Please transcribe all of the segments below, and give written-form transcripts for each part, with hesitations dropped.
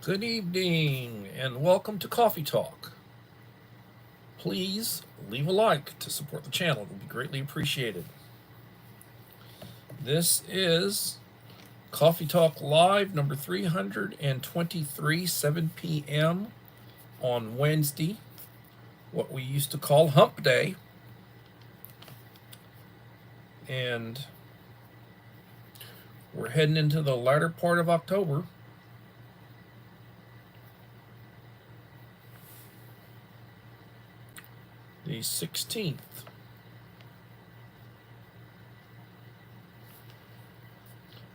Good evening and welcome to Coffee Talk. Please leave a like to support the channel, it will be greatly appreciated. This is Coffee Talk Live number 323, 7 p.m. on Wednesday, what we used to call Hump Day. And we're heading into the latter part of October. The 16th.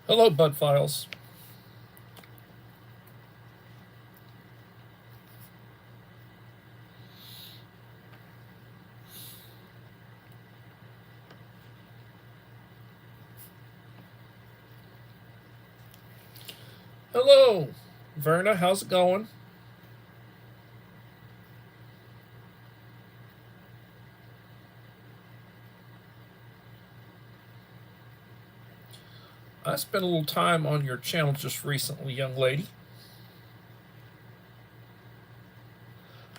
Hello, Bud Files. Hello, Verna. How's it going? I spent a little time on your channel just recently, young lady.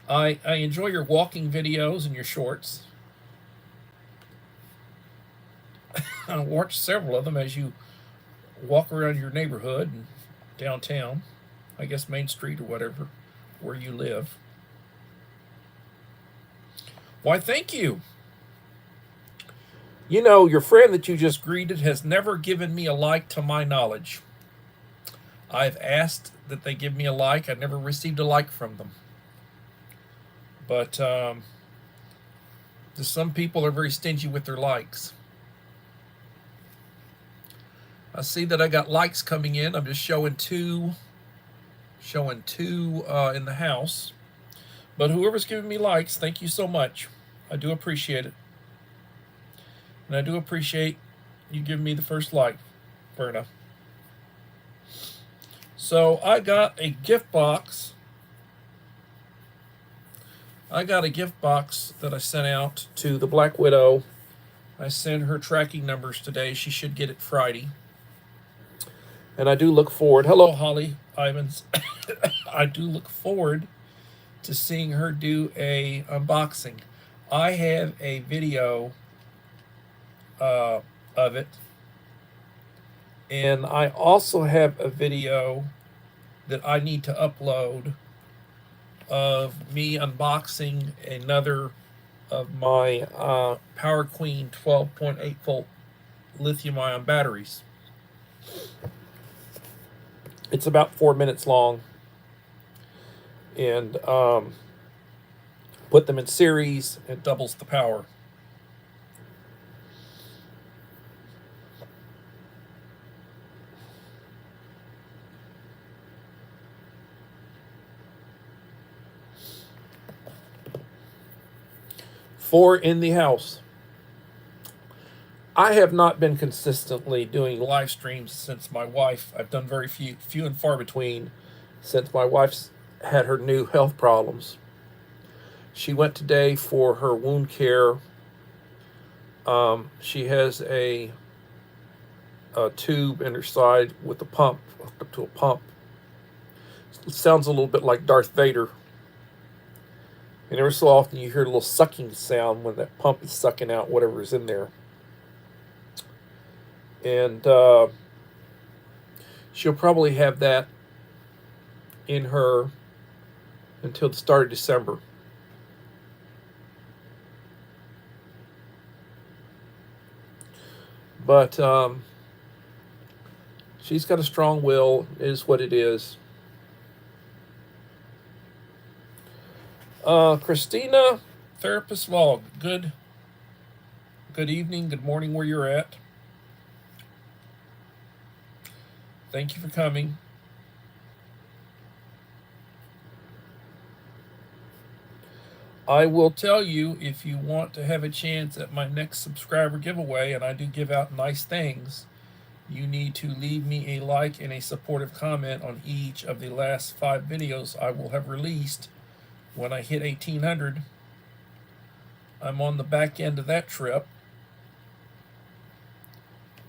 I enjoy your walking videos and your shorts. I watched several of them as you walk around your neighborhood and downtown, I guess Main Street or whatever, where you live. Why, thank you. You know, your friend that you just greeted has never given me a like to my knowledge. I've asked that they give me a like. I never received a like from them. But some people are very stingy with their likes. I see that I got likes coming in. I'm just showing two in the house. But whoever's giving me likes, thank you so much. I do appreciate it. And I do appreciate you giving me the first like, Berna. So I got a gift box. That I sent out to the Black Widow. I sent her tracking numbers today. She should get it Friday. And I do look forward. Hello, Holly Ivans. I do look forward to seeing her do a unboxing. I have a video of it, and I also have a video that I need to upload of me unboxing another of my Power Queen 12.8 volt lithium ion batteries. It's about 4 minutes long, and put them in series. It doubles the power. Four in the house. I have not been consistently doing live streams since my wife. I've done very few and far between since my wife's had her new health problems. She went today for her wound care. She has a tube in her side with a pump, hooked up to a pump. It sounds a little bit like Darth Vader. And every so often you hear a little sucking sound when that pump is sucking out whatever's in there. And she'll probably have that in her until the start of December. But she's got a strong will. It is what it is. Christina, Therapist Log. Good evening, good morning where you're at. Thank you for coming. I will tell you, if you want to have a chance at my next subscriber giveaway, and I do give out nice things, you need to leave me a like and a supportive comment on each of the last 5 videos I will have released when I hit 1,800. I'm on the back end of that trip.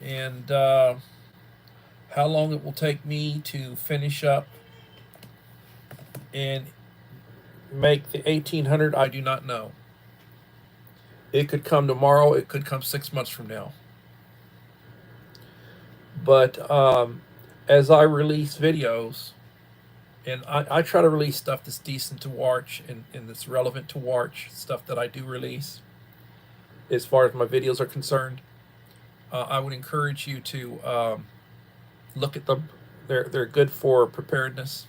And how long it will take me to finish up and make the 1800, I do not know. It could come tomorrow. It could come 6 months from now. But as I release videos, and I try to release stuff that's decent to watch and that's relevant to watch, stuff that I do release as far as my videos are concerned, I would encourage you to look at them. They're good for preparedness,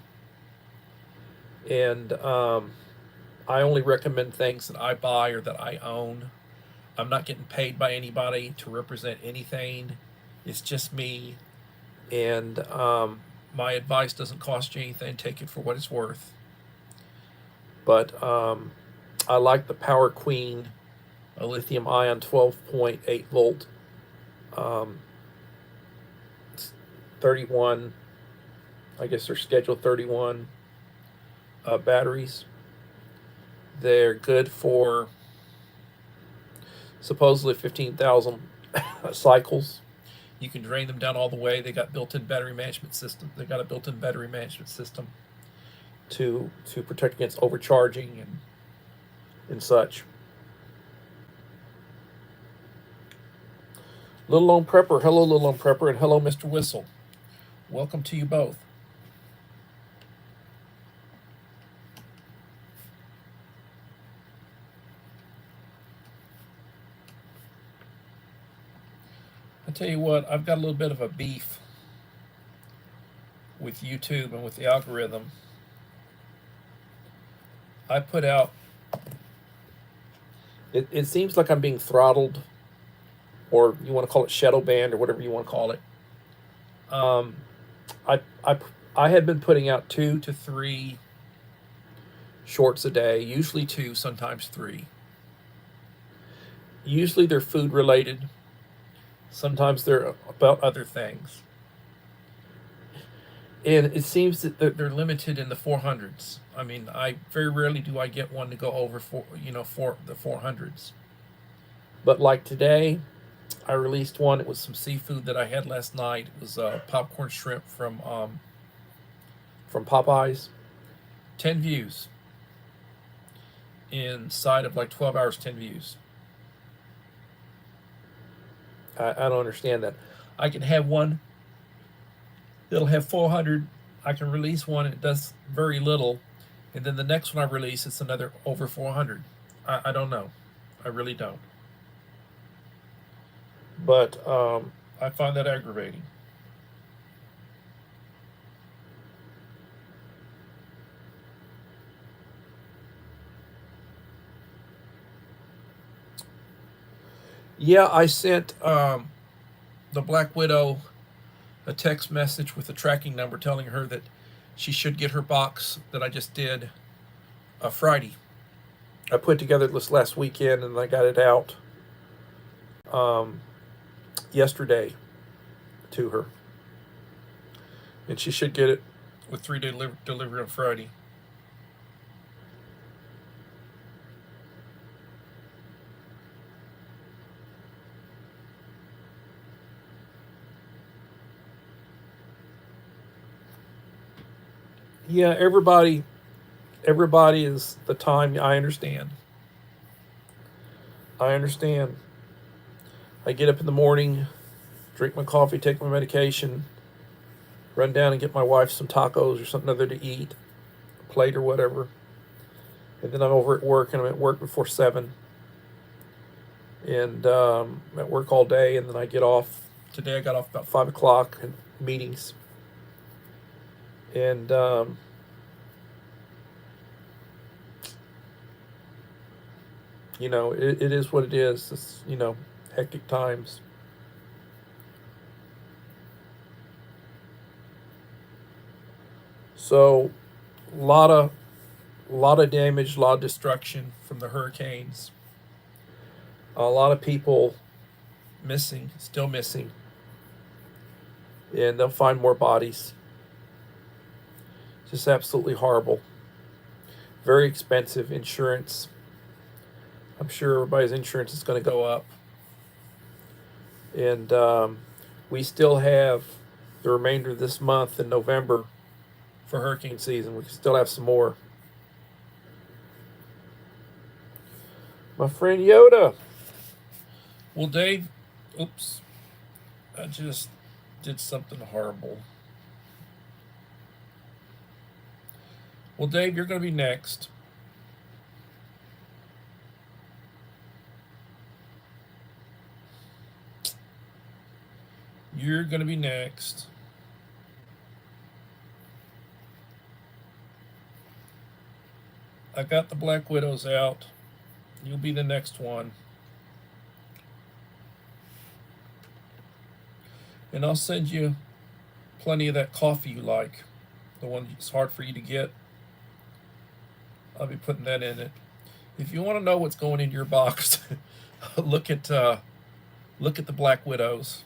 and I only recommend things that I buy or that I own. I'm not getting paid by anybody to represent anything. It's just me, and my advice doesn't cost you anything. Take it for what it's worth. But I like the Power Queen, a lithium ion 12.8 volt, um, 31. I guess they're scheduled 31 batteries. They're good for supposedly 15,000 cycles. You can drain them down all the way. They got built-in battery management system. They got a built-in battery management system to protect against overcharging and such. Little Lone Prepper, hello Little Lone Prepper, and hello Mr. Whistle. Welcome to you both. I tell you what, I've got a little bit of a beef with YouTube and with the algorithm. I put out, it seems like I'm being throttled, or you want to call it shadow banned, or whatever you want to call it. I had been putting out 2 to 3 shorts a day, usually 2, sometimes 3. Usually they're food related. Sometimes they're about other things. And it seems that they're limited in the 400s. I mean, I very rarely do I get one to go over for the 400s. But like today, I released one. It was some seafood that I had last night. It was popcorn shrimp from Popeyes. 10 views inside of like 12 hours. 10 views. I don't understand that. I can have one that'll have 400. I can release one and it does very little, and then the next one I release, it's another over 400. I don't know. I really don't. But I find that aggravating. Yeah, I sent the Black Widow a text message with a tracking number telling her that she should get her box that I just did Friday. I put together this last weekend and I got it out yesterday to her. And she should get it with 3-day delivery on Friday. Yeah, everybody is the time. I understand. I understand. I get up in the morning, drink my coffee, take my medication, run down and get my wife some tacos or something other to eat, a plate or whatever. And then I'm over at work, and I'm at work before 7. And I'm at work all day, and then I get off. Today I got off about 5 o'clock in meetings. And it is what it is. It's, hectic times. So, a lot of damage, a lot of destruction from the hurricanes. A lot of people missing, still missing. And they'll find more bodies. Just absolutely horrible. Very expensive insurance. I'm sure everybody's insurance is going to go up. And we still have the remainder of this month in November for hurricane season. We still have some more. My friend Yoda. Well, Dave, oops, I just did something horrible. Well, Dave, you're going to be next. You're going to be next. I got the Black Widows out. You'll be the next one. And I'll send you plenty of that coffee you like. The one that's hard for you to get. I'll be putting that in it. If you want to know what's going in your box, look at the Black Widows,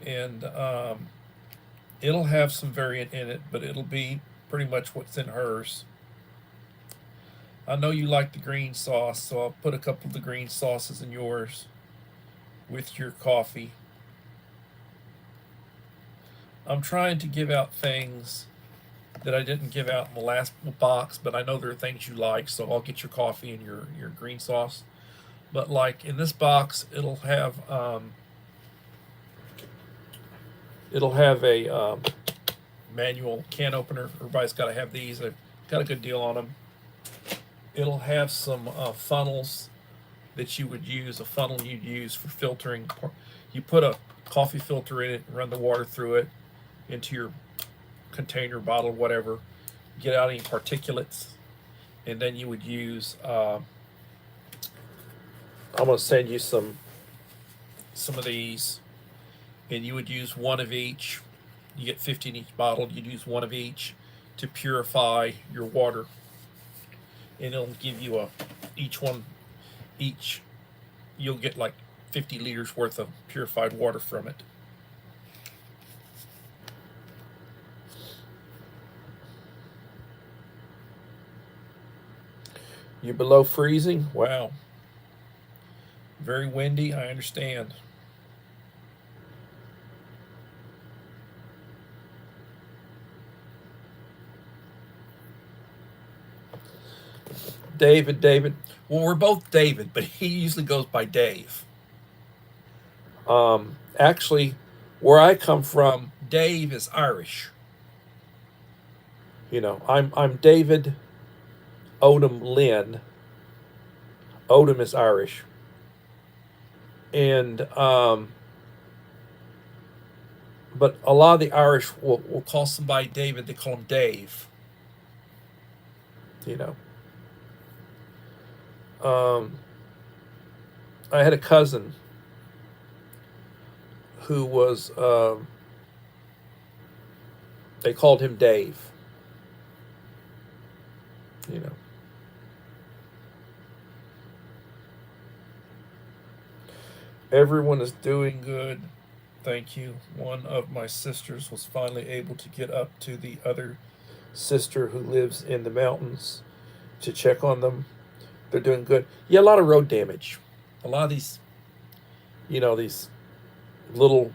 and it'll have some variant in it, but it'll be pretty much what's in hers. I know you like the green sauce, so I'll put a couple of the green sauces in yours with your coffee. I'm trying to give out things that I didn't give out in the last box, but I know there are things you like, so I'll get your coffee and your green sauce. But like in this box, it'll have a manual can opener. Everybody's got to have these. I've got a good deal on them. It'll have some funnels that you would use. A funnel you'd use for filtering. You put a coffee filter in it, run the water through it into your container, bottle, whatever, get out any particulates, and then you would use I'm going to send you some of these, and you would use one of each. You get 50 in each bottle. You'd use one of each to purify your water, and it'll give you each you'll get like 50 liters worth of purified water from it. You're below freezing? Wow. Very windy, I understand. David. Well, we're both David, but he usually goes by Dave. Actually, where I come from, Dave is Irish. You know, I'm David Odom Lynn. Odom is Irish. And but a lot of the Irish will call somebody David. They call him Dave. You know. I had a cousin who was they called him Dave. You know. Everyone is doing good. Thank you. One of my sisters was finally able to get up to the other sister who lives in the mountains to check on them. They're doing good. Yeah, a lot of road damage. A lot of these, these little,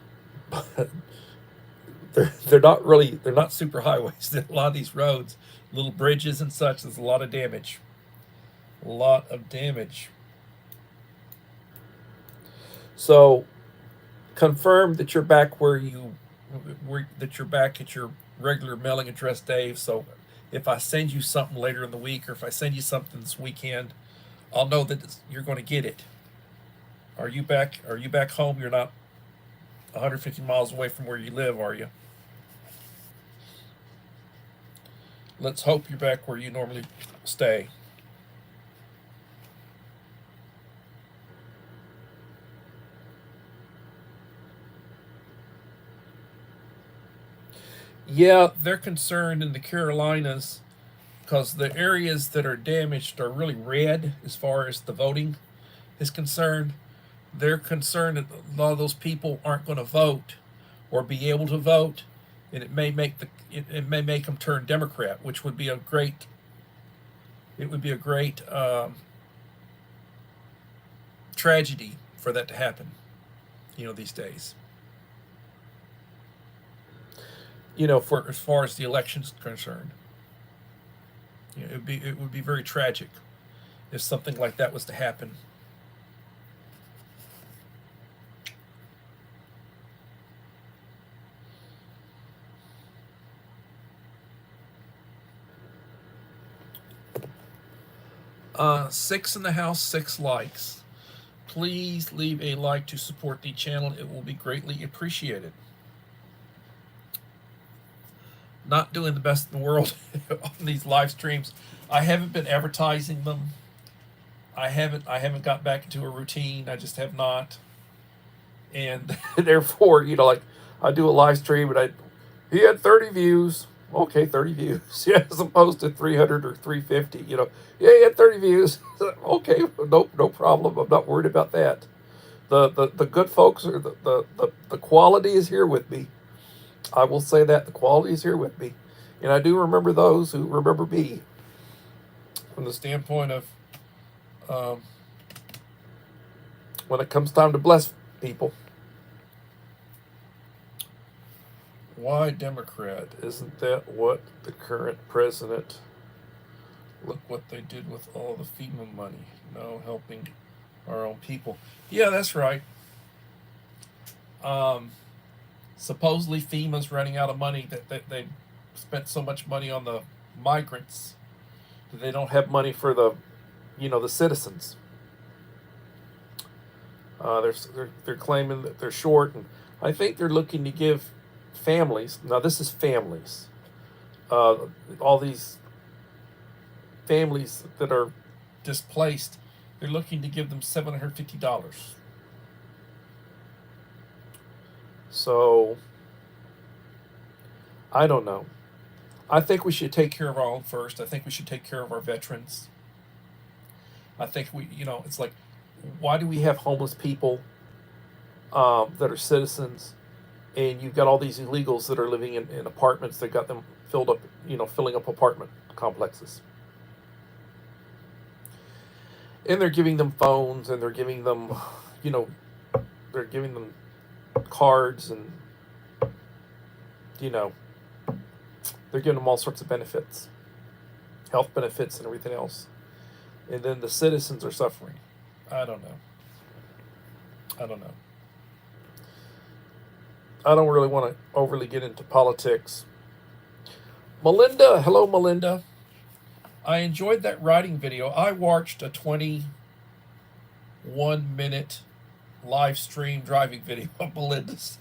they're not super highways. A lot of these roads, little bridges and such, there's a lot of damage. A lot of damage. So, confirm that you're back that you're back at your regular mailing address, Dave. So, if I send you something later in the week, or if I send you something this weekend, I'll know that you're going to get it. Are you back? Are you back home? You're not 150 miles away from where you live, are you? Let's hope you're back where you normally stay. Yeah, they're concerned in the Carolinas because the areas that are damaged are really red as far as the voting is concerned. They're concerned that a lot of those people aren't going to vote or be able to vote, and it may make them turn Democrat, which would be a great tragedy for that to happen. These days. for as far as the election's concerned. It would be very tragic if something like that was to happen. Six in the house, 6 likes. Please leave a like to support the channel. It will be greatly appreciated. Not doing the best in the world on these live streams. I haven't been advertising them. I haven't got back into a routine. I just have not. And therefore, like I do a live stream and he had 30 views. Okay, 30 views. Yeah, as opposed to 300 or 350. Yeah, he had 30 views. Okay, no problem. I'm not worried about that. The good folks are the quality is here with me. I will say that the quality is here with me, and I do remember those who remember me. From the standpoint of when it comes time to bless people. Why Democrat? Isn't that what the current president? Look what they did with all the FEMA money. No, helping our own people. Yeah, that's right. Supposedly FEMA's running out of money. That they spent so much money on the migrants that they don't have money for the citizens. They're claiming that they're short, and I think they're looking to give families. Now this is families. All these families that are displaced, they're looking to give them $750. So I don't know. I think we should take care of our own first. I think we should take care of our veterans. I think it's like, why do we have homeless people that are citizens, and you've got all these illegals that are living in apartments that got them filled up, filling up apartment complexes. And they're giving them phones, and they're giving them, they're giving them cards, and, they're giving them all sorts of benefits, health benefits and everything else. And then the citizens are suffering. I don't know. I don't really want to overly get into politics. Melinda, hello, Melinda. I enjoyed that writing video. I watched a 21-minute live stream driving video of Melinda's.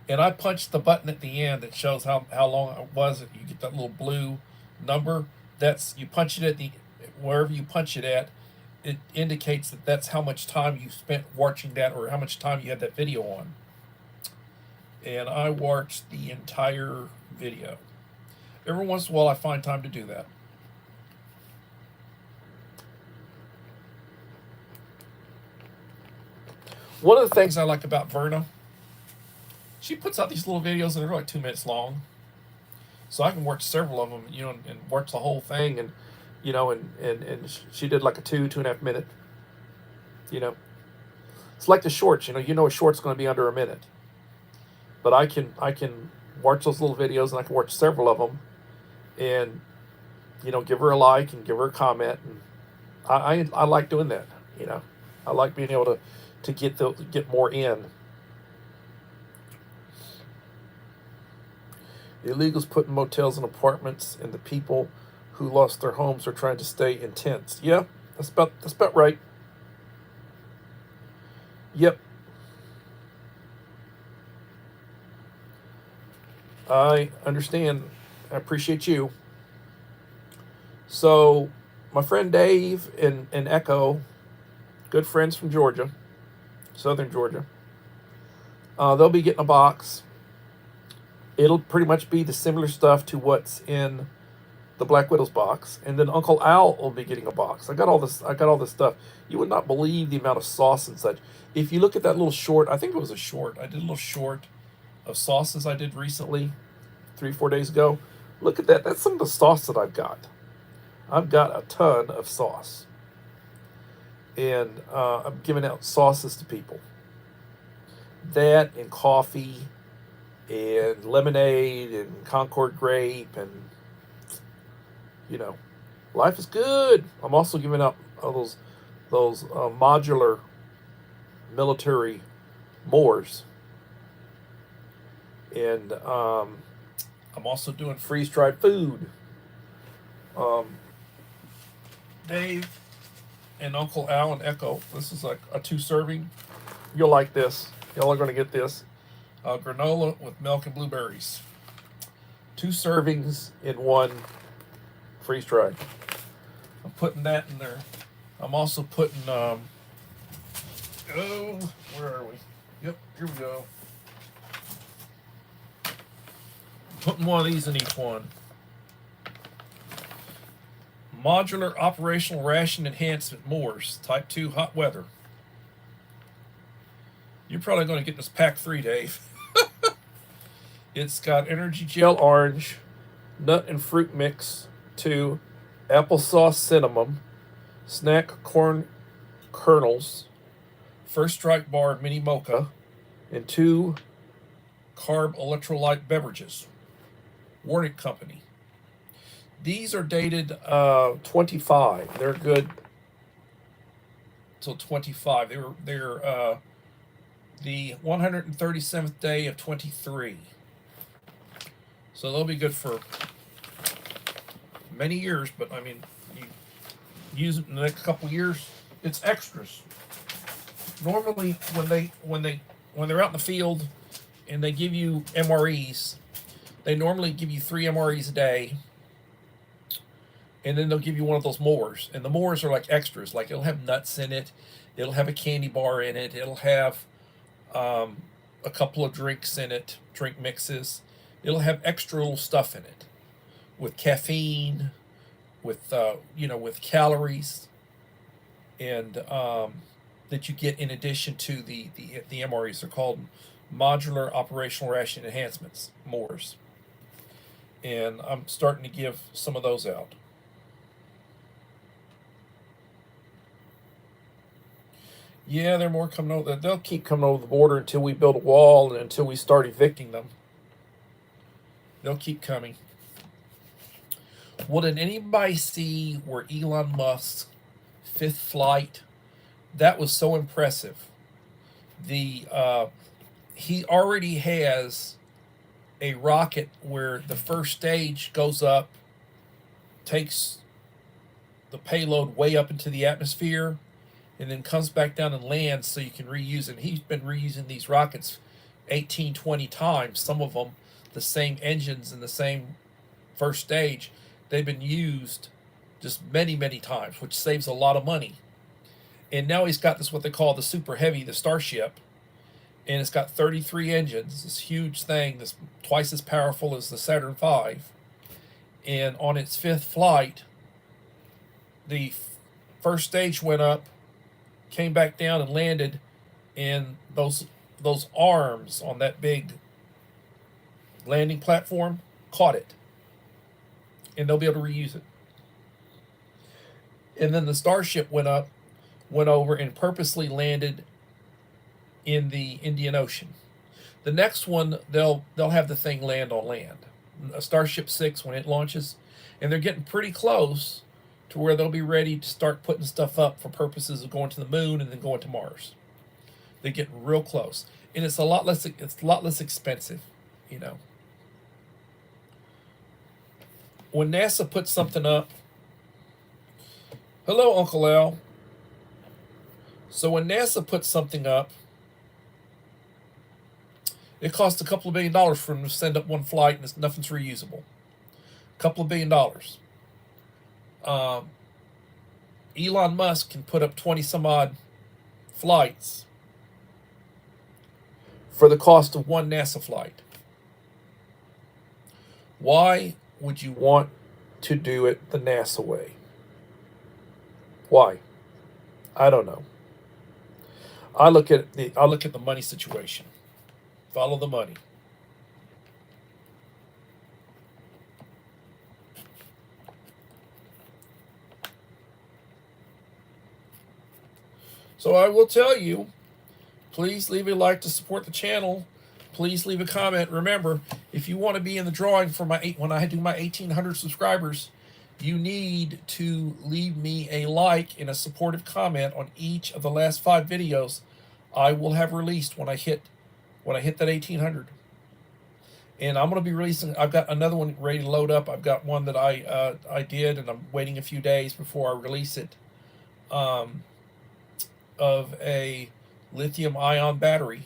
And I punched the button at the end that shows how long it was. You get that little blue number. You punch it at wherever you punch it at. It indicates that that's how much time you spent watching that, or how much time you had that video on. And I watched the entire video. Every once in a while, I find time to do that. One of the things I like about Verna, she puts out these little videos that are like 2 minutes long. So I can watch several of them, and watch the whole thing, and and she did like a 2.5 minute. It's like the shorts. A short's going to be under a minute, but I can watch those little videos, and I can watch several of them, and give her a like and give her a comment, and I like doing that. I like being able to get more in. The illegals put in motels and apartments, and the people who lost their homes are trying to stay in tents. Yeah, that's about right. Yep. I understand. I appreciate you. So, my friend Dave and Echo, good friends from Georgia, southern Georgia, they'll be getting a box. It'll pretty much be the similar stuff to what's in the Black Widow's box, and then Uncle Al will be getting a box. I got all this stuff. You would not believe the amount of sauce and such. If you look at that little short, I think it was a short. I did a little short of sauces I did recently, 3-4 days ago. Look at that. That's some of the sauce that I've got. I've got a ton of sauce, and I'm giving out sauces to people. That and coffee, and lemonade and Concord grape, and you know, life is good. I'm also giving out those modular military Moors, and I'm also doing freeze dried food. Um, Dave and Uncle Al and Echo, this is like a 2 serving. You'll like this. Y'all are going to get this. Granola with milk and blueberries. 2 servings in one freeze dried. I'm putting that in there. I'm also putting, where are we? Yep, here we go. Putting one of these in each one. Modular Operational Ration Enhancement Moors, Type 2 Hot Weather. You're probably going to get this pack 3, Dave. It's got energy gel orange, nut and fruit mix 2, applesauce cinnamon, snack corn kernels, First Strike bar mini mocha, and 2 carb electrolyte beverages. Warnick Company. These are dated 25. They're good till 25. They're the 137th day of 23. So they'll be good for many years. But I mean, you use it in the next couple years. It's extras. Normally, when they're out in the field and they give you MREs, they normally give you 3 MREs a day. And then they'll give you one of those Moors. And the Moors are like extras. Like it'll have nuts in it. It'll have a candy bar in it. It'll have a couple of drinks in it, drink mixes. It'll have extra little stuff in it with caffeine, with with calories, and that you get in addition to the MREs. They're called Modular Operational Ration Enhancements, Moors. And I'm starting to give some of those out. Yeah, there are more coming over. They'll keep coming over the border until we build a wall and until we start evicting them. They'll keep coming. Well, did anybody see where Elon Musk's 5th flight? That was so impressive. He already has a rocket where the first stage goes up, takes the payload way up into the atmosphere, and then comes back down and lands so you can reuse it. And he's been reusing these rockets 18, 20 times. Some of them, the same engines and the same first stage, they've been used just many, many times, which saves a lot of money. And now he's got this, what they call the Super Heavy, the Starship. And it's got 33 engines, this huge thing that's twice as powerful as the Saturn V. And on its 5th flight, the first stage went up, came back down and landed, and those arms on that big landing platform caught it, and they'll be able to reuse it. And then the Starship went over and purposely landed in the Indian Ocean. The next one, they'll have the thing land on land. Starship 6, when it launches, and they're getting pretty close to where they'll be ready to start putting stuff up for purposes of going to the moon and then going to Mars. They're getting real close, and it's a lot less expensive, you know. When NASA puts something up, hello, Uncle Al. So when NASA puts something up, it costs a couple of $1 billion for them to send up one flight, and nothing's reusable. A couple of $1 billion. Elon Musk can put up 20 some odd flights for the cost of one NASA flight. Why would you want to do it the NASA way? Why? I don't know. I look at the money situation. Follow the money. So I will tell you, please leave a like to support the channel. please leave a comment. Remember, if you want to be in the drawing for when I do my 1,800 subscribers, you need to leave me a like and a supportive comment on each of the last 5 videos I will have released when I hit that 1,800. And I'm going to be releasing. I've got another one ready to load up. I've got one that I did, and I'm waiting a few days before I release it. Of a lithium-ion battery,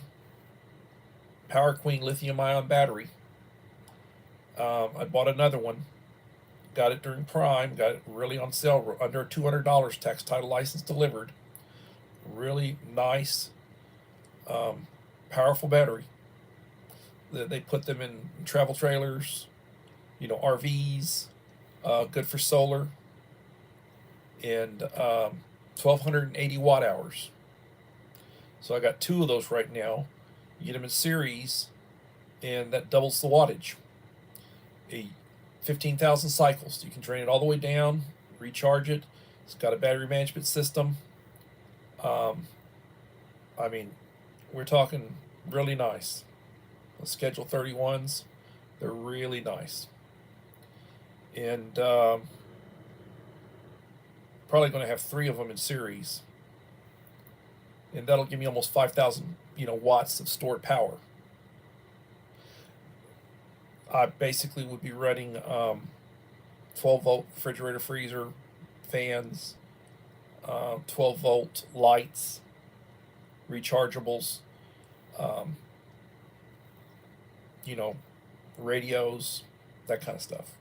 Power Queen lithium-ion battery. I bought another one. Got it during Prime. Got it really on sale, under $200. Tax, title, license delivered. Really nice, powerful battery. They put them in travel trailers, RVs. Good for solar. And 1,280 watt hours. So I got 2 of those right now. You get them in series, and that doubles the wattage. 15,000 cycles. You can drain it all the way down, recharge it. It's got a battery management system. We're talking really nice. The Schedule 31s, they're really nice. And probably going to have 3 of them in series. And that'll give me almost 5,000, watts of stored power. I basically would be running 12-volt refrigerator, freezer, fans, 12-volt lights, rechargeables, radios, that kind of stuff.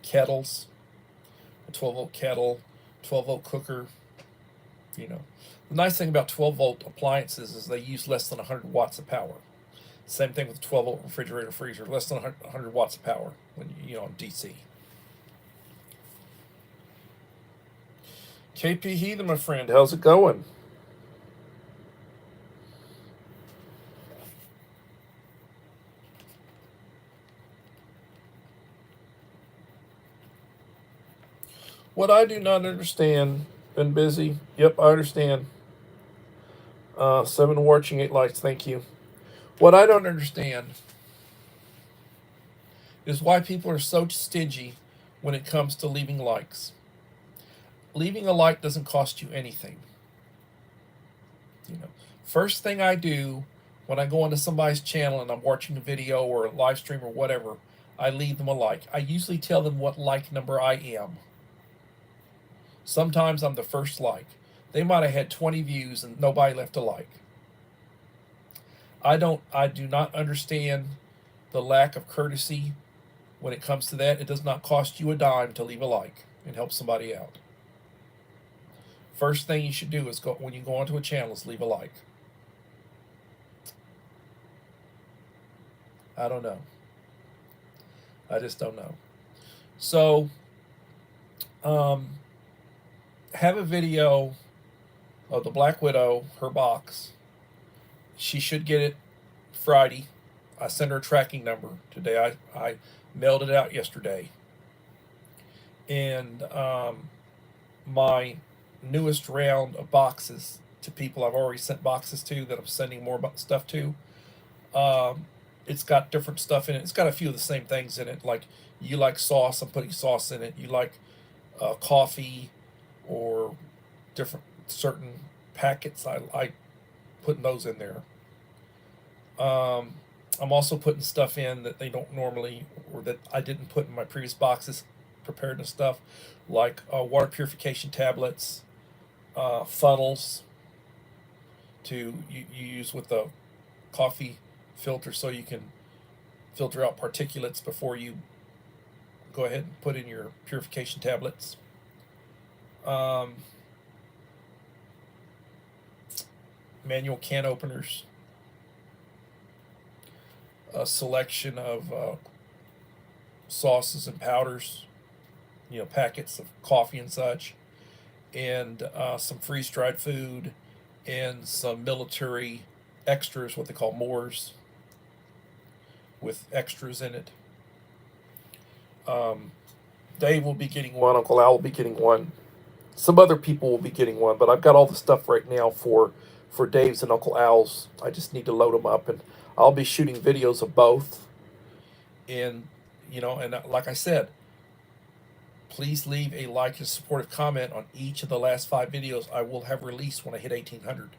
Kettles, a 12-volt kettle, 12-volt cooker. The nice thing about 12-volt appliances is they use less than 100 watts of power. Same thing with 12-volt refrigerator, freezer, less than 100 watts of power when on DC. KP Heathen, my friend, how's it going? What I do not understand, been busy. Yep, I understand. 7 watching, 8 likes, thank you. What I don't understand is why people are so stingy when it comes to leaving likes. Leaving a like doesn't cost you anything. First thing I do when I go onto somebody's channel and I'm watching a video or a live stream or whatever, I leave them a like. I usually tell them what like number I am. Sometimes I'm the first like. They might have had 20 views and nobody left a like. I do not understand the lack of courtesy when it comes to that. It does not cost you a dime to leave a like and help somebody out. First thing you should do is when you go onto a channel is leave a like. I don't know. I just don't know. So, have a video of the Black Widow, her box. She should get it Friday. I sent her a tracking number today. I mailed it out yesterday. And my newest round of boxes to people I've already sent boxes to that I'm sending more stuff to, it's got different stuff in it. It's got a few of the same things in it. Like, you like sauce, I'm putting sauce in it. You like coffee or different certain packets, I putting those in there. I'm also putting stuff in that they don't normally, or that I didn't put in my previous boxes, preparedness stuff, like water purification tablets, funnels to you use with the coffee filter so you can filter out particulates before you go ahead and put in your purification tablets. Manual can openers, a selection of sauces and powders, packets of coffee and such, and some freeze-dried food, and some military extras, what they call mores, with extras in it. Dave will be getting one. Uncle Al will be getting one. Some other people will be getting one, but I've got all the stuff right now for for Dave's and Uncle Al's. I just need to load them up, and I'll be shooting videos of both. And, and like I said, please leave a like and supportive comment on each of the last 5 videos I will have released when I hit 1,800.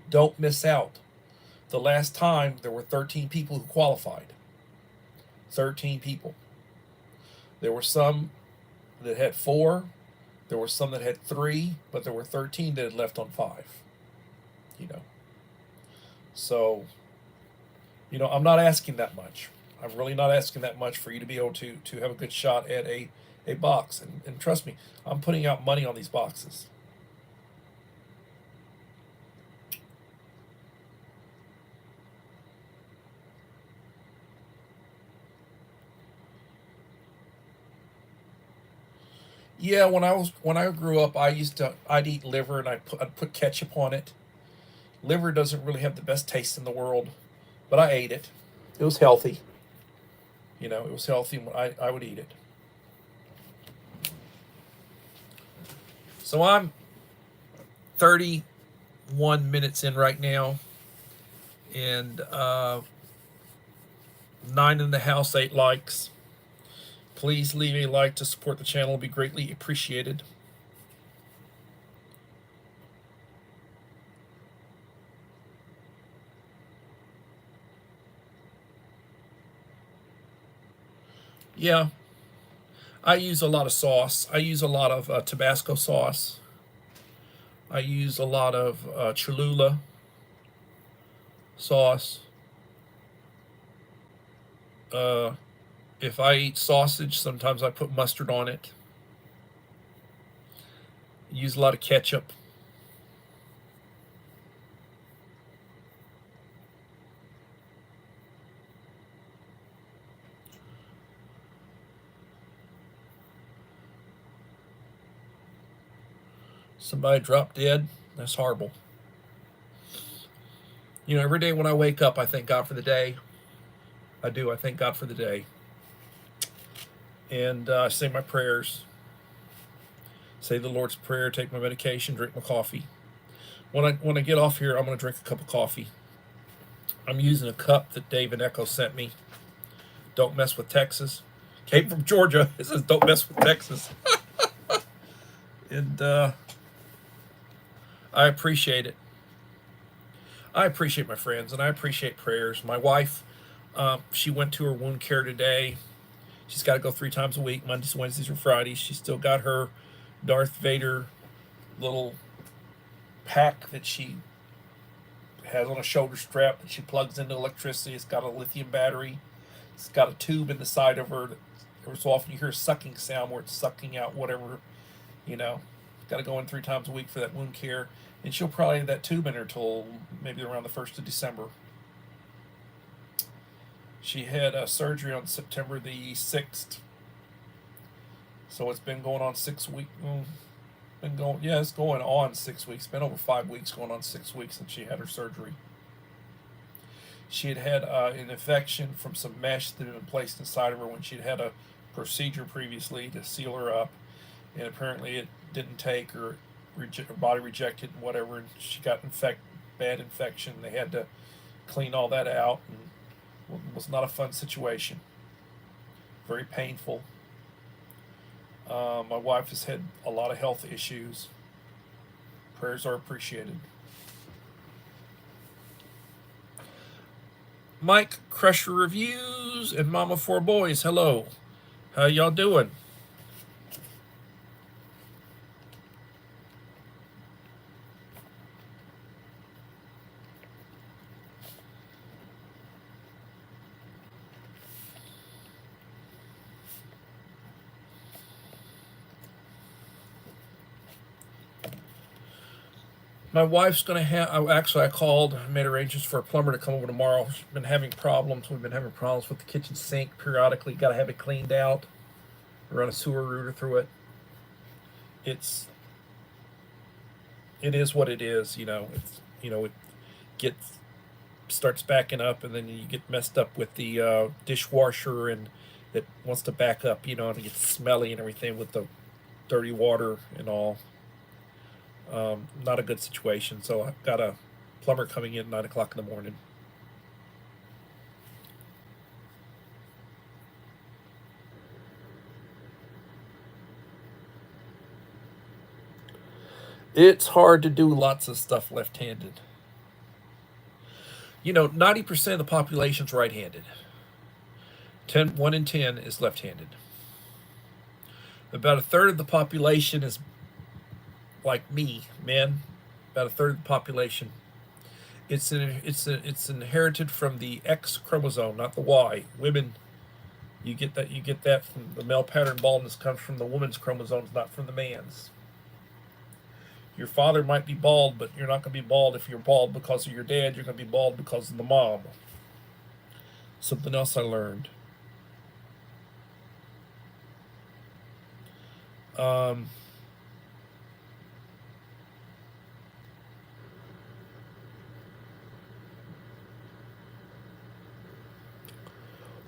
Don't miss out. The last time there were 13 people who qualified. 13 people. There were some that had 4. There were some that had 3, but there were 13 that had left on 5. So, I'm not asking that much. I'm really not asking that much for you to be able to have a good shot at a box. And trust me, I'm putting out money on these boxes. Yeah, when I grew up, I'd eat liver and I'd put ketchup on it. Liver doesn't really have the best taste in the world, but I ate it. It was healthy. It was healthy. I would eat it. So I'm 31 minutes in right now, and 9 in the house, 8 likes. Please leave a like to support the channel. It'll be greatly appreciated. Yeah, I use a lot of sauce. I use a lot of Tabasco sauce. I use a lot of Cholula sauce. If I eat sausage, sometimes I put mustard on it. Use a lot of ketchup. Somebody dropped dead. That's horrible. Every day when I wake up, I thank God for the day. I do. I thank God for the day. And I say my prayers. Say the Lord's Prayer, take my medication, drink my coffee. When I get off here, I'm going to drink a cup of coffee. I'm using a cup that Dave and Echo sent me. Don't mess with Texas. Came from Georgia. It says don't mess with Texas. And I appreciate it. I appreciate my friends, and I appreciate prayers. My wife, she went to her wound care today. She's got to go 3 times a week, Mondays, Wednesdays, or Fridays. She's still got her Darth Vader little pack that she has on a shoulder strap that she plugs into electricity. It's got a lithium battery. It's got a tube in the side of her. Every so often you hear a sucking sound where it's sucking out whatever, Got to go in 3 times a week for that wound care. And she'll probably have that tube in her till maybe around the 1st of December. She had a surgery on September the 6th. So it's been going on 6 weeks. It's going on 6 weeks. It's been over 5 weeks, going on 6 weeks since she had her surgery. She had an infection from some mesh that had been placed inside of her when she'd had a procedure previously to seal her up. And apparently it didn't take, or her body rejected and whatever, and she got bad infection. They had to clean all that out, and it was not a fun situation. Very painful. My wife has had a lot of health issues. Prayers are appreciated. Mike Crusher Reviews and Mama 4 Boys, hello. How y'all doing? My wife's going to have, I called, made arrangements for a plumber to come over tomorrow. She's been having problems. We've been having problems with the kitchen sink periodically. Got to have it cleaned out. Run a sewer router through it. It is what it is, it starts backing up, and then you get messed up with the dishwasher, and it wants to back up, and it gets smelly and everything with the dirty water and all. Not a good situation. So I've got a plumber coming in at 9 o'clock in the morning. It's hard to do lots of stuff left-handed. 90% of the population's right-handed. 1 in 10 is left-handed. About a third of the population is like me, men. About a third of the population. It's inherited from the X chromosome, not the Y. Women, you get that from the male pattern baldness comes from the woman's chromosomes, not from the man's. Your father might be bald, but you're not going to be bald if you're bald because of your dad. You're going to be bald because of the mom. Something else I learned.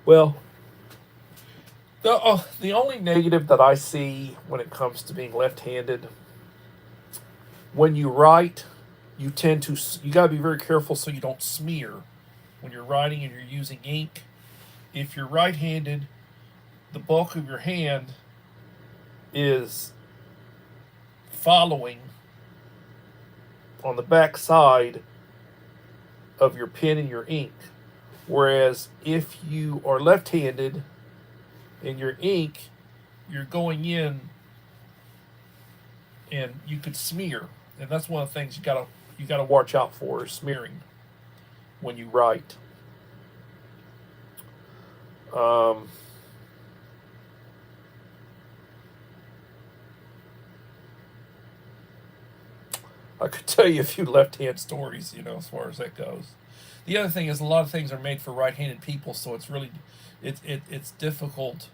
Well, the only negative that I see when it comes to being left-handed, when you write, you got to be very careful so you don't smear when you're writing and you're using ink. If you're right-handed, the bulk of your hand is following on the back side of your pen and your ink. Whereas if you are left-handed and your ink, you're going in and you could smear. And that's one of the things you gotta watch out for is smearing when you write. I could tell you a few left-hand stories, as far as that goes. The other thing is a lot of things are made for right-handed people, so it's really it's difficult,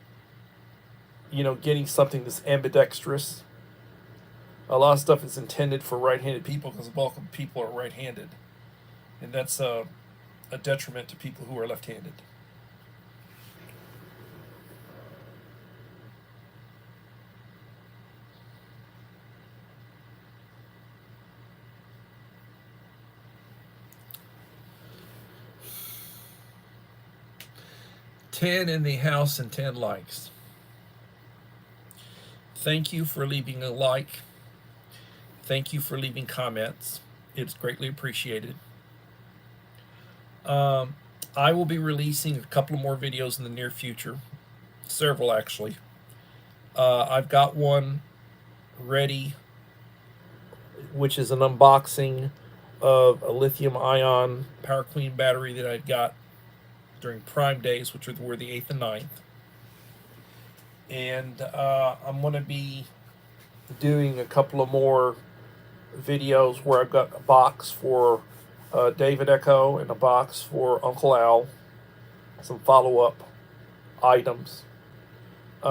getting something that's ambidextrous. A lot of stuff is intended for right-handed people because the bulk of people are right-handed, and that's a detriment to people who are left-handed. Ten in the house and 10 likes. Thank you for leaving a like. Thank you for leaving comments. It's greatly appreciated. I will be releasing a couple more videos in the near future. Several, actually. I've got one ready, which is an unboxing of a lithium-ion Power Queen battery that I got during Prime Days, which were the 8th and 9th. And I'm going to be doing a couple of more videos where I've got a box for David Echo and a box for Uncle Al, some follow-up items,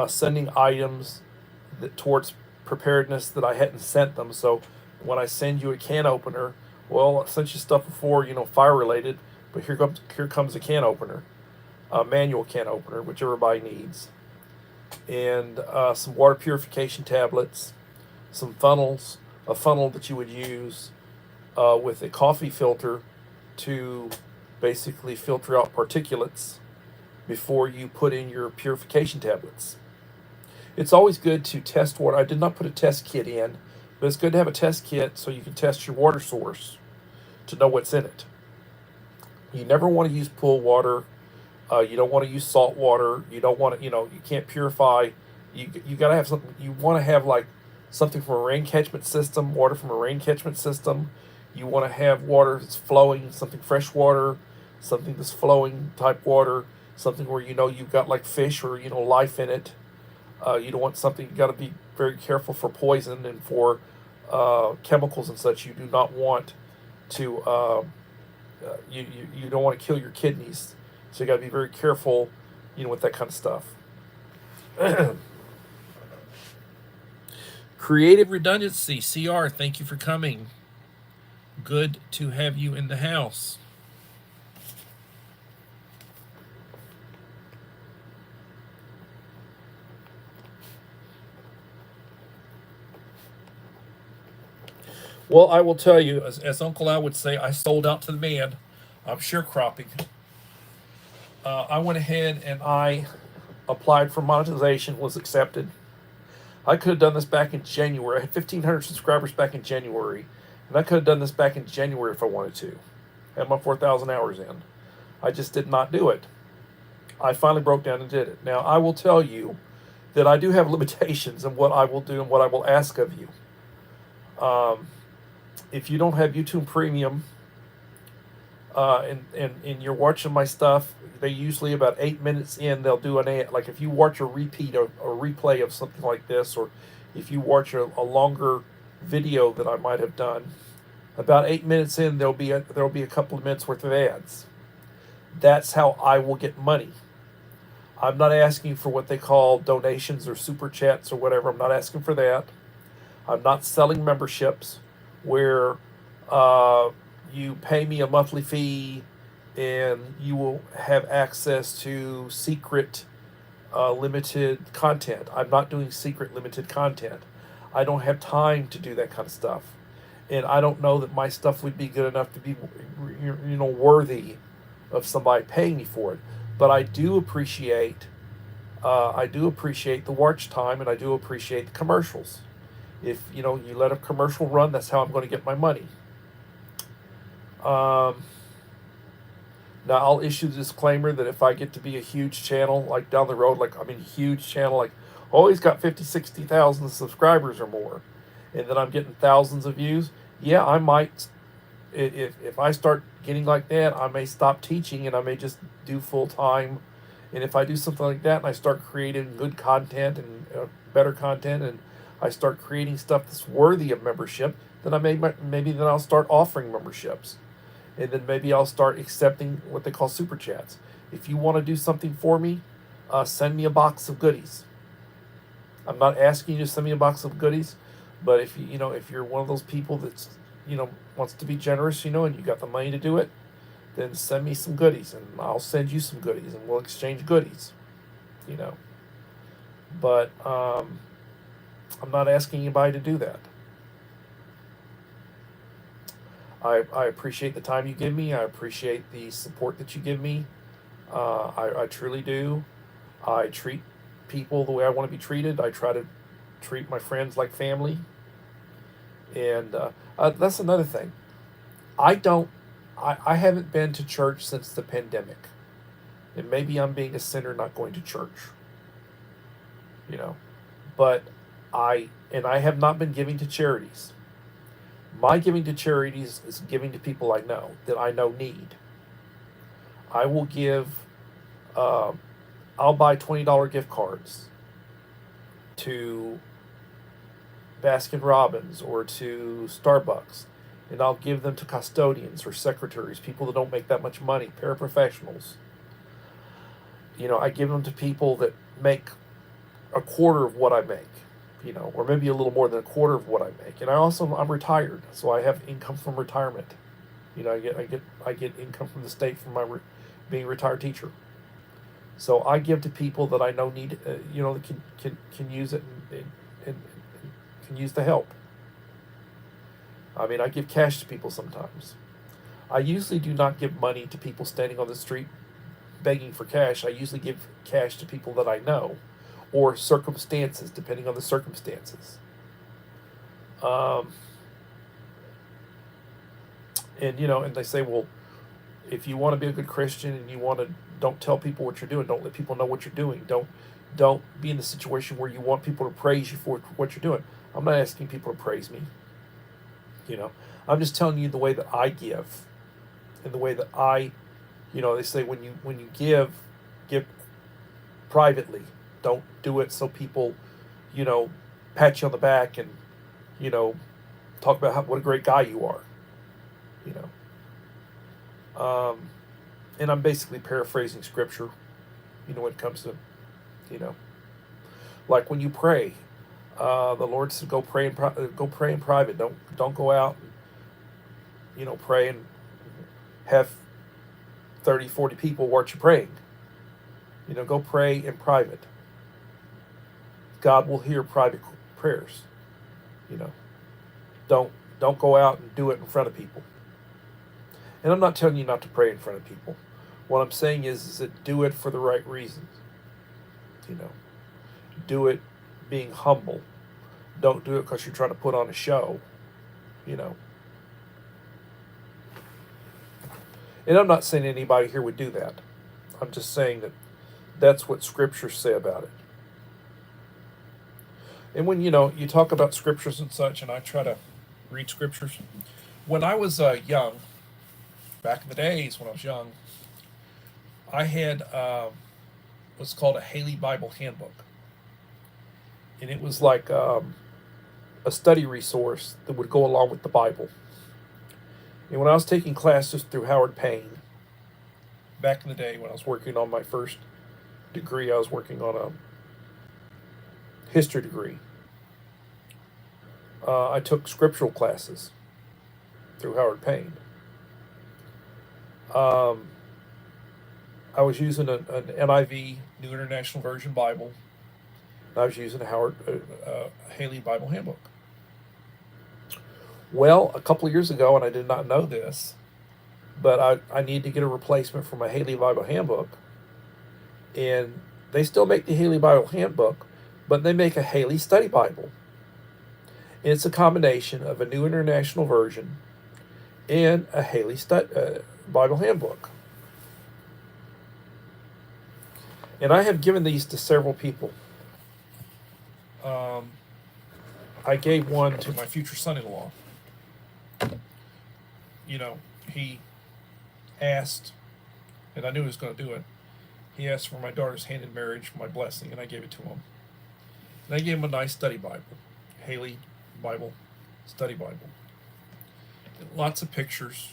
sending items towards preparedness that I hadn't sent them. So when I send you a can opener, well, I sent you stuff before, fire-related, but here comes a can opener, a manual can opener, which everybody needs, and some water purification tablets, some funnels, a funnel that you would use with a coffee filter to basically filter out particulates before you put in your purification tablets. It's always good to test water. I did not put a test kit in, but it's good to have a test kit so you can test your water source to know what's in it. You never want to use pool water. You don't want to use salt water. You don't want to, you can't purify. You got to have something. You want to have like something from a rain catchment system, water from a rain catchment system. You want to have water that's flowing, something fresh water, something that's flowing type water, something where you've got like fish or life in it. You don't want something. You got to be very careful for poison and for chemicals and such. You do not want to. You don't want to kill your kidneys, so you got to be very careful, with that kind of stuff. Creative Redundancy, CR, thank you for coming. Good to have you in the house. Well, I will tell you, as Uncle Al would say, I sold out to the man. I'm sharecropping. I went ahead and I applied for monetization, was accepted. I could have done this back in January. I had 1,500 subscribers back in January, and I could have done this back in January if I wanted to. I had my 4,000 hours in. I just did not do it. I finally broke down and did it. Now, I will tell you that I do have limitations in what I will do and what I will ask of you. Um, if you don't have YouTube Premium, and you're watching my stuff, they usually about 8 minutes in they'll do an ad. Like if you watch a repeat or a replay of something like this, or if you watch a longer video that I might have done, about 8 minutes in there'll be a couple of minutes worth of ads. That's how I will get money. I'm not asking for what they call donations or super chats or whatever. I'm not asking for that. I'm not selling memberships where uh, you pay me a monthly fee and you will have access to secret limited content. I'm not doing secret limited content. I don't have time to do that kind of stuff. And I don't know that my stuff would be good enough to be, worthy of somebody paying me for it. But I do appreciate the watch time, and I do appreciate the commercials. If you let a commercial run, that's how I'm going to get my money. Um, Now I'll issue the disclaimer that if I get to be a huge channel, like down the road, like I mean huge channel, like oh he's got 50, 60,000 subscribers or more, and then I'm getting thousands of views. Yeah, I might. If I start getting like that, I may stop teaching and I may just do full time. And if I do something like that and I start creating good content and better content, and I start creating stuff that's worthy of membership, then maybe then I'll start offering memberships, and then maybe I'll start accepting what they call super chats. If you want to do something for me, send me a box of goodies. I'm not asking you to send me a box of goodies, but if you're one of those people that's wants to be generous, and you got the money to do it, then send me some goodies, and I'll send you some goodies, and we'll exchange goodies. You know, but I'm not asking anybody to do that. I appreciate the time you give me. I appreciate the support that you give me. I truly do. I treat people the way I want to be treated. I try to treat my friends like family. And that's another thing. I don't. I haven't been to church since the pandemic, and maybe I'm being a sinner not going to church. You know, but I have not been giving to charities. My giving to charities is giving to people I know that I know need. I will give. Uh, I'll buy $20 gift cards to Baskin Robbins or to Starbucks, and I'll give them to custodians or secretaries, people that don't make that much money, paraprofessionals. I give them to people that make a quarter of what I make, or maybe a little more than a quarter of what I make. And I'm retired, so I have income from retirement. I get income from the state from my being a retired teacher. So I give to people that I know need, that can use it and can use the help. I mean, I give cash to people sometimes. I usually do not give money to people standing on the street begging for cash. I usually give cash to people that I know, or circumstances, depending on the circumstances. Um, and they say, well, if you want to be a good Christian and you want to, don't tell people what you're doing. Don't let people know what you're doing. Don't be in the situation where you want people to praise you for what you're doing. I'm not asking people to praise me. I'm just telling you the way that I give, and the way that they say when you give privately. Don't do it so people, pat you on the back and, you know, talk about what a great guy you are. You know, and I'm basically paraphrasing scripture. When it comes to, you know, like when you pray, the Lord said, go pray in private. Don't go out and, pray and have 30, 40 people watch you praying. Go pray in private. God will hear private prayers. Don't don't go out and do it in front of people. And I'm not telling you not to pray in front of people. What I'm saying is that do it for the right reasons. You know, do it being humble. Don't do it because you're trying to put on a show. You know. And I'm not saying anybody here would do that. I'm just saying that that's what scriptures say about it. And when, you talk about scriptures and such, and I try to read scriptures. When I was young, back in the days when I was young, I had what's called a Haley Bible Handbook. And it was like a study resource that would go along with the Bible. And when I was taking classes through Howard Payne, back in the day when I was working on my first degree, I was working on a history degree. I took scriptural classes through Howard Payne. I was using an NIV, New International Version Bible. I was using a Haley Bible Handbook. Well, a couple of years ago, and I did not know this, but I need to get a replacement for my Haley Bible Handbook. And they still make the Haley Bible Handbook, but they make a Haley Study Bible. And it's a combination of a New International Version and a Haley Bible Handbook. And I have given these to several people. I gave one to my future son-in-law. He asked, and I knew he was going to do it, he asked for my daughter's hand in marriage for my blessing, and I gave it to him. And I gave him a nice study Bible, Haley Bible Study Bible. And lots of pictures,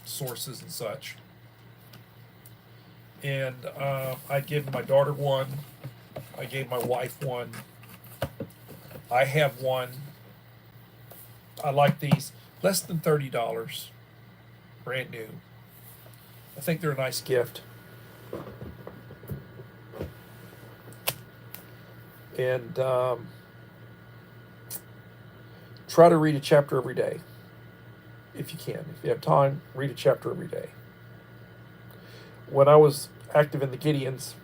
sources and such. And I gave my daughter one. I gave my wife one. I have one. I like these. Less than $30. Brand new. I think they're a nice gift. And try to read a chapter every day. If you can. If you have time, read a chapter every day. When I was active in the Gideons,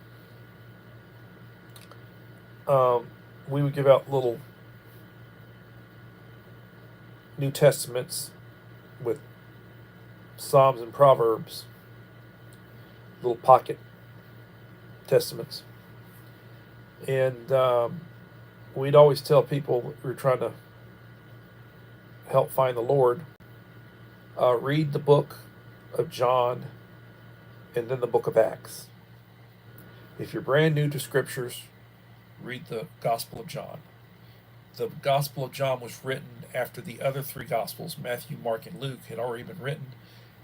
we would give out little New Testaments with Psalms and Proverbs, little pocket testaments. And we'd always tell people who were trying to help find the Lord, read the book of John and then the book of Acts. If you're brand new to scriptures, read the Gospel of John. The Gospel of John was written after the other three Gospels, Matthew, Mark, and Luke, had already been written,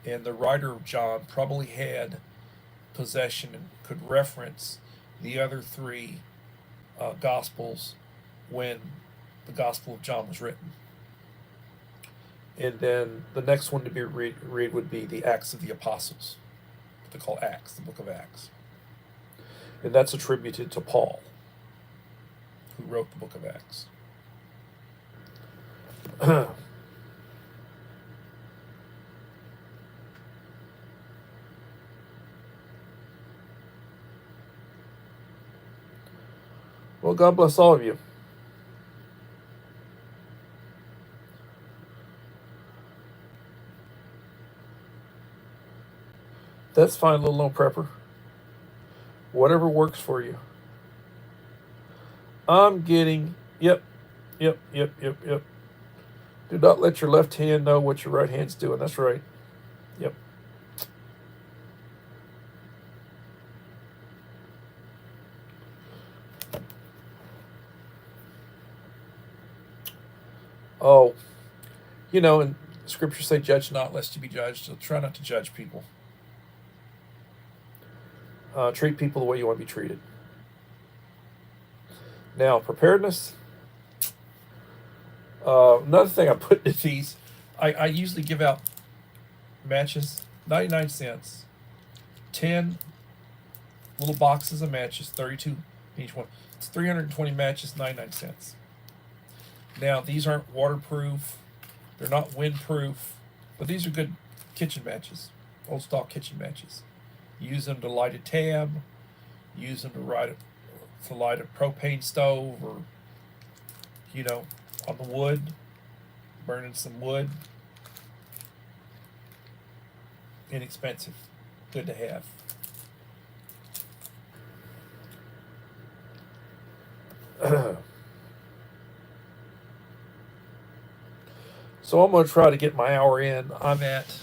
and the writer of John probably had possession and could reference the other three Gospels when the Gospel of John was written. And then the next one to be read would be the Acts of the Apostles, what they call Acts, the book of Acts. And that's attributed to Paul, who wrote the book of Acts. Well, God bless all of you. That's fine, little no prepper. Whatever works for you. I'm getting, yep. Do not let your left hand know what your right hand's doing. That's right. Yep. Oh, and scriptures say, judge not lest you be judged. So try not to judge people. Treat people the way you want to be treated. Now, preparedness. Another thing I put in these, I usually give out matches, 99 cents. 10 little boxes of matches, 32 each one. It's 320 matches, 99 cents. Now, these aren't waterproof, they're not windproof, but these are good kitchen matches, old style kitchen matches. Use them to light a tab, use them to light a propane stove, or, you know, on the wood, burning some wood. Inexpensive, good to have. So I'm going to try to get my hour in. I'm at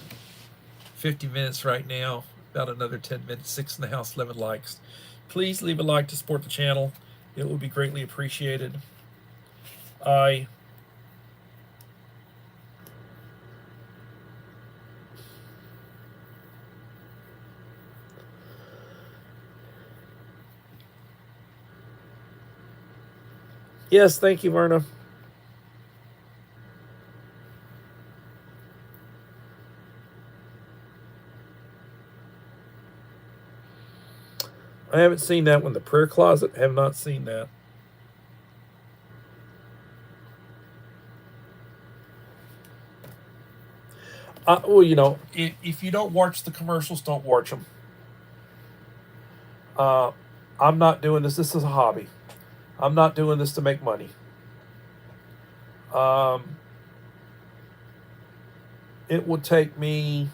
50 minutes right now, about another 10 minutes, 6 in the house, 11 likes. Please leave a like to support the channel. It will be greatly appreciated. Yes, thank you, Verna. I haven't seen that one. The prayer closet, have not seen that. Well, you know, if you don't watch the commercials, don't watch them. I'm not doing this. This is a hobby. I'm not doing this to make money. It would take me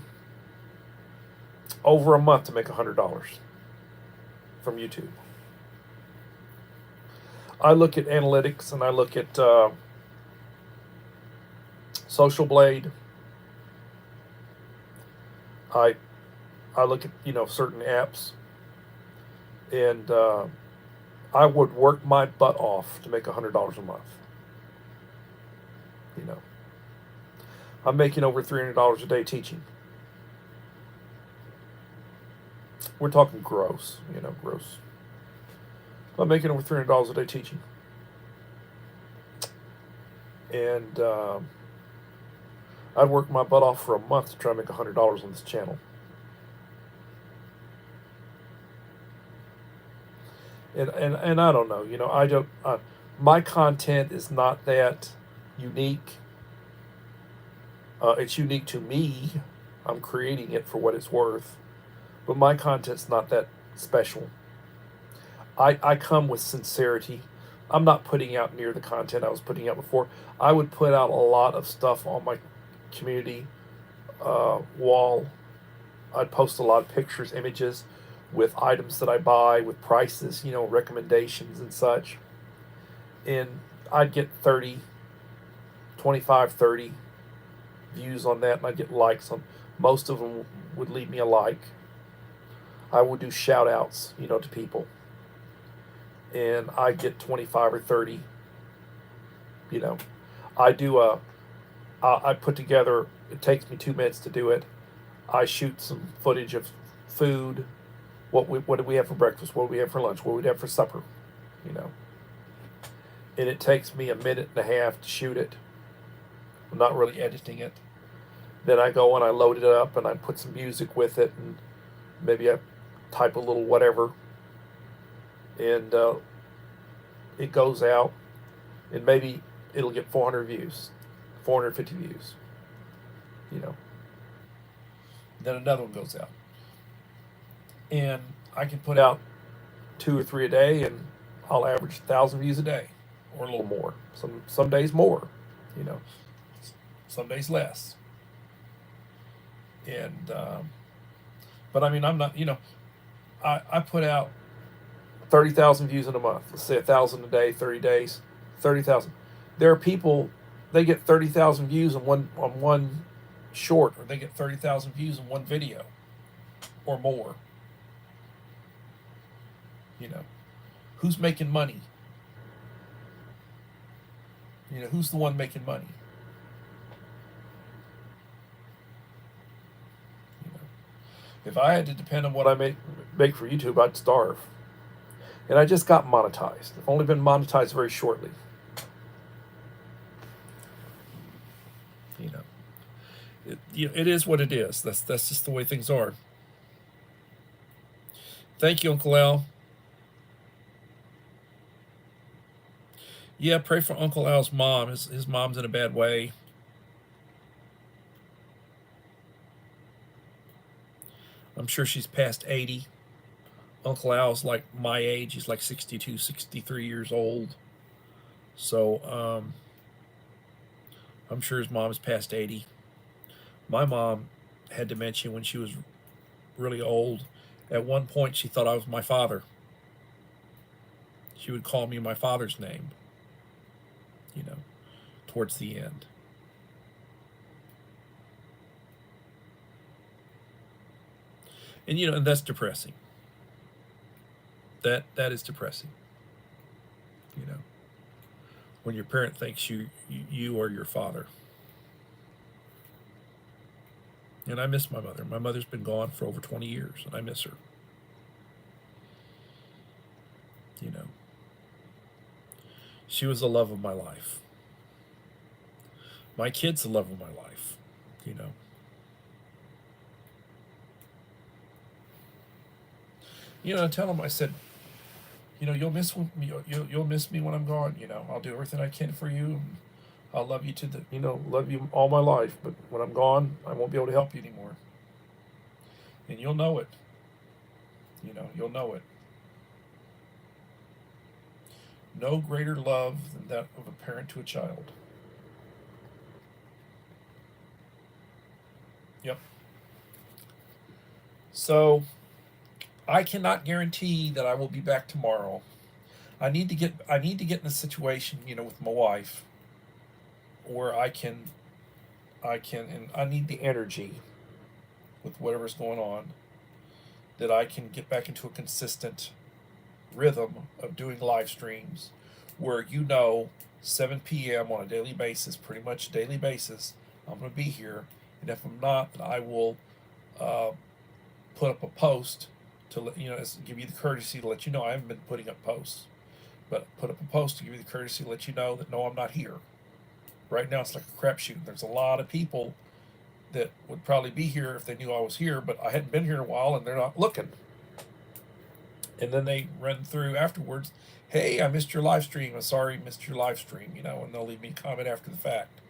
over a month to make $100 from YouTube. I look at analytics and I look at Social Blade. I look at, you know, certain apps, and I would work my butt off to make $100 a month. You know, I'm making over $300 a day teaching. We're talking gross, you know, gross. I'm making over $300 a day teaching, and I'd work my butt off for a month to try to make $100 on this channel. And I don't know, you know, I don't. My content is not that unique. It's unique to me. I'm creating it for what it's worth, but my content's not that special. I come with sincerity. I'm not putting out near the content I was putting out before. I would put out a lot of stuff on my community wall. I'd post a lot of pictures, images with items that I buy, with prices, you know, recommendations and such. And I'd get 30, 25, 30 views on that, and I'd get likes on most of them. Would leave me a like. I would do shout outs, you know, to people, and I get 25 or 30. You know, I put together, it takes me 2 minutes to do it. I shoot some footage of food. What did we have for breakfast? What did we have for lunch? What did we have for supper? You know, and it takes me a minute and a half to shoot it. I'm not really editing it. Then I go and I load it up and I put some music with it, and maybe I type a little whatever, and it goes out, and maybe it'll get 400 views, 450 views, you know. Then another one goes out, and I can put out 2 or 3 a day, and I'll average 1,000 views a day, or a little more. Some days more, you know. Some days less. And but I mean, I'm not, you know, I put out 30,000 views in a month. Let's say 1,000 a day, 30 days, 30,000. There are people, they get 30,000 views on one short, or they get 30,000 views in one video, or more. You know, who's making money? You know, who's the one making money? You know, if I had to depend on what I make for YouTube, I'd starve. And I just got monetized. I've only been monetized very shortly. You know, it is what it is. That's just the way things are. Thank you, Uncle Al. Yeah, pray for Uncle Al's mom. His mom's in a bad way. I'm sure she's past 80. Uncle Al's like my age. He's like 62, 63 years old. So I'm sure his mom's past 80. My mom had dementia when she was really old. At one point, she thought I was my father. She would call me my father's name, you know, towards the end. And and that's depressing. That is depressing. You know, when your parent thinks you are your father. And I miss my mother. My mother's been gone for over 20 years, and I miss her. You know, she was the love of my life. My kid's the love of my life. You know, I tell them, I said, you'll miss me. You'll miss me when I'm gone. I'll do everything I can for you. I'll love you love you all my life. But when I'm gone, I won't be able to help you anymore. And you'll know it. You'll know it. No greater love than that of a parent to a child. Yep. So I cannot guarantee that I will be back tomorrow. I need to get in a situation, with my wife where I can and I need the energy with whatever's going on, that I can get back into a consistent rhythm of doing live streams where 7 p.m. on a daily basis, pretty much daily basis, I'm going to be here. And if I'm not, then I will uh, put up a post to let give you the courtesy to let you know I haven't been putting up posts, but put up a post to give you the courtesy to let you know that no, I'm not here. Right now, it's like a crapshoot. There's a lot of people that would probably be here if they knew I was here, but I hadn't been here in a while and they're not looking. And then they run through afterwards, hey, I missed your live stream. I'm sorry, I missed your live stream, and they'll leave me a comment after the fact.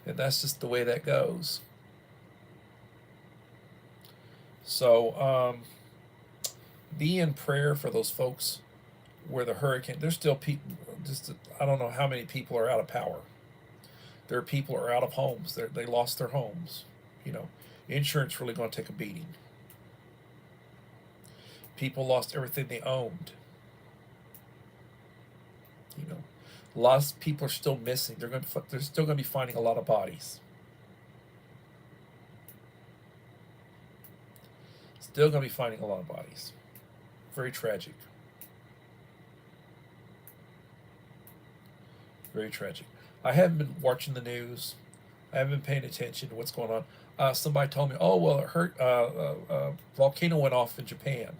And that's just the way that goes. So be in prayer for those folks where the hurricane, there's still people, I don't know how many people are out of power. There are people who are out of homes. They lost their homes. Insurance really going to take a beating. People lost everything they owned. A lot of people are still missing. They're still going to be finding a lot of bodies. Still going to be finding a lot of bodies. Very tragic. Very tragic. I haven't been watching the news. I haven't been paying attention to what's going on. Somebody told me, oh, well, it hurt. Volcano went off in Japan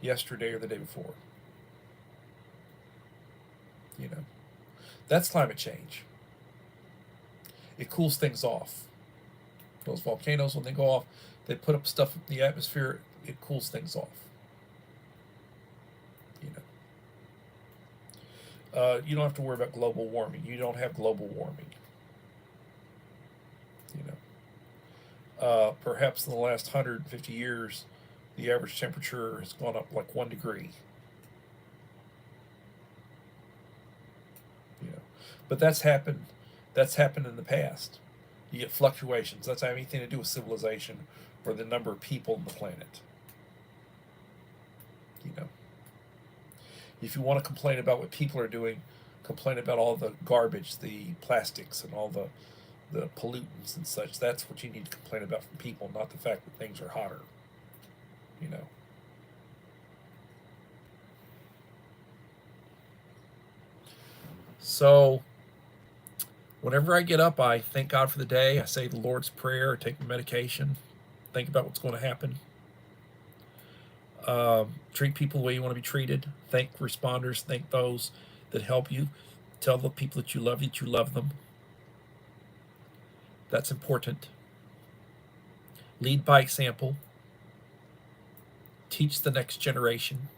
yesterday or the day before. That's climate change. It cools things off. Those volcanoes, when they go off, they put up stuff in the atmosphere. It cools things off. You don't have to worry about global warming. You don't have global warming. Perhaps in the last 150 years, the average temperature has gone up like 1 degree. But that's happened. That's happened in the past. You get fluctuations. That's not anything to do with civilization or the number of people on the planet. If you want to complain about what people are doing, complain about all the garbage, the plastics, and all the pollutants and such. That's what you need to complain about from people, not the fact that things are hotter. So whenever I get up, I thank God for the day. I say the Lord's Prayer, take the medication, think about what's going to happen. Treat people the way you want to be treated. Thank responders. Thank those that help you. Tell the people that you love them. That's important. Lead by example. Teach the next generation.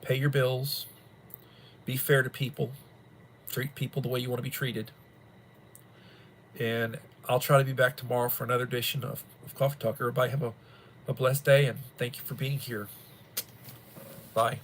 pay your bills, be fair to people, treat people the way you want to be treated. And I'll try to be back tomorrow for another edition of Coffee Talk. Everybody have a blessed day, and thank you for being here. Bye.